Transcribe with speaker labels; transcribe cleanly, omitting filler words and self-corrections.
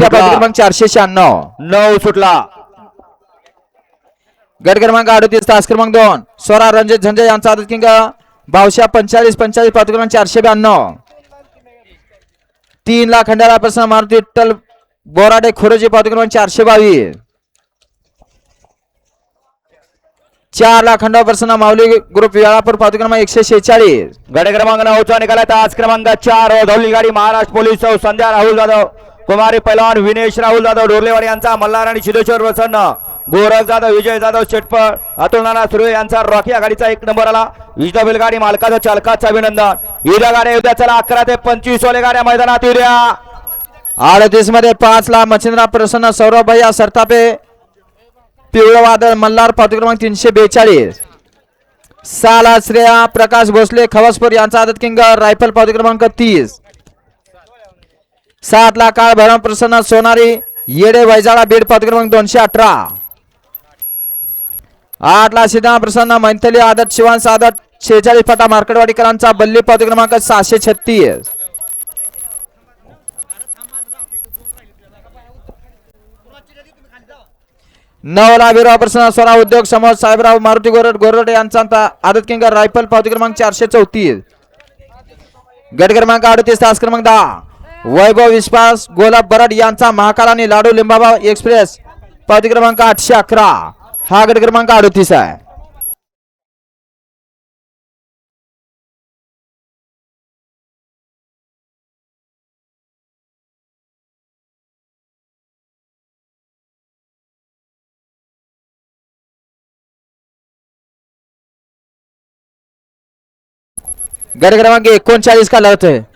Speaker 1: मोठ्या पावती क्रमांक 496
Speaker 2: 9 सुटला.
Speaker 1: गट क्रमांक 38 तास क्रमांक 2 स्वरा रणजित झंझे यांचा आदत किंग बावशा 45 पावती क्रमांक 492 3 लाख खंडाळा प्रसन्न मारुती विठ्ठल बोराडे खोरोजी पावती क्रमांक 422 4 लाख खंडाळा प्रसन्न माऊली ग्रुप वेळापूर पावती क्रमांक 146
Speaker 2: गट क्रमांक 9 चा निकाला तास क्रमांक 4 धवली गाडी महाराष्ट्र पोलीस संध्या राहुल जाधव कुमारी पैलवान विनेश राहुल जाधव डोरलेवाडी यांचा मल्हार आणि सिद्धेश्वर प्रसन्न गोरख जाधव विजय जाधव शेटपळ अतुल नाना सुर्वे यांचा रॉकी या गाडीचा 1 नंबर आला. विजय बैलगाडी मालकाचं चालकाचं अभिनंदन. युद्ध गाड्या उद्या चला 11 ते 25 वाले गाड्या मैदानात उद्या.
Speaker 1: 38 मध्ये 5 लाख मच्छिंद्रा प्रसन्न सौरभ भैया सरतापे पिवळं वादळ मल्हार पावती क्रमांक 342 साला श्रेया प्रकाश भोसले खवसपूर यांचा आदत किंग रायफल पावती क्रमांक 30 7 लाख काळ भैरव प्रसन्न सोनारी येडे वैजाळा बीड पावती क्रमांक 218 8 लाख सिद्धा प्रसन्न मैथली आदत शिवांश आदत 46 फटा मार्केटवाडीकरांचा बल्ली पावती क्रमांक 636 9 लाख विराव प्रसन्न स्वरा उद्योग समोर साहेबराव मारुती गोरड यांचा आदत किंग रायफल पावती क्रमांक 434 गट क्रमांक 38 तास क्रमांक 10 वैभव विश्वास गोलाब बरड यांचा महाकाल आणि लाडू लिंबाबा एक्सप्रेस पावती क्रमांक 811 हा गट क्रमांक 38 आहे. गट क्रमांक 39 का लढत है.